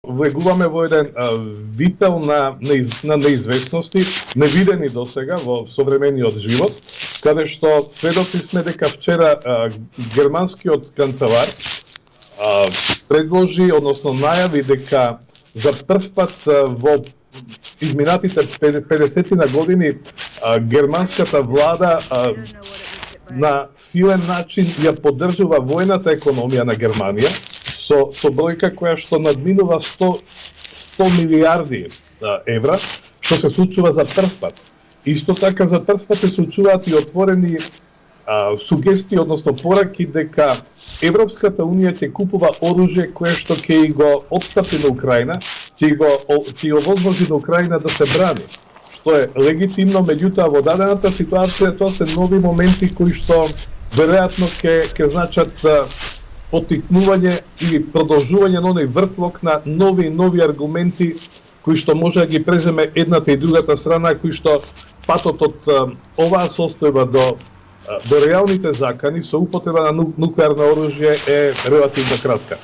влегуваме во еден вител на неизвестности, невидени досега во современиот живот, каде што сведоци сме дека вчера германскиот канцелар предложи, односно најави дека за прв пат во изминатите 50 на години германската влада на силен начин ја поддржува војната економија на Германија со бројка која што надминува 100 милиарди евра, што се случува за прв пат. Исто така за прв пат се случуваат и отворени сугестии, односно пораки дека Европската унија ќе купува оружје кое што ќе го отстапи на Украина, ќе го возможи на Украина да се брани, што е легитимно, меѓутоа во дадената ситуација тоа се нови моменти кои што веројатно ќе значат поттикнување или продолжување на оној вртлок на нови и нови аргументи кои што може да ги преземе едната и другата страна, кои што патот од оваа состојба до реалните закани со употреба на нуклеарно оружје е релативно кратка.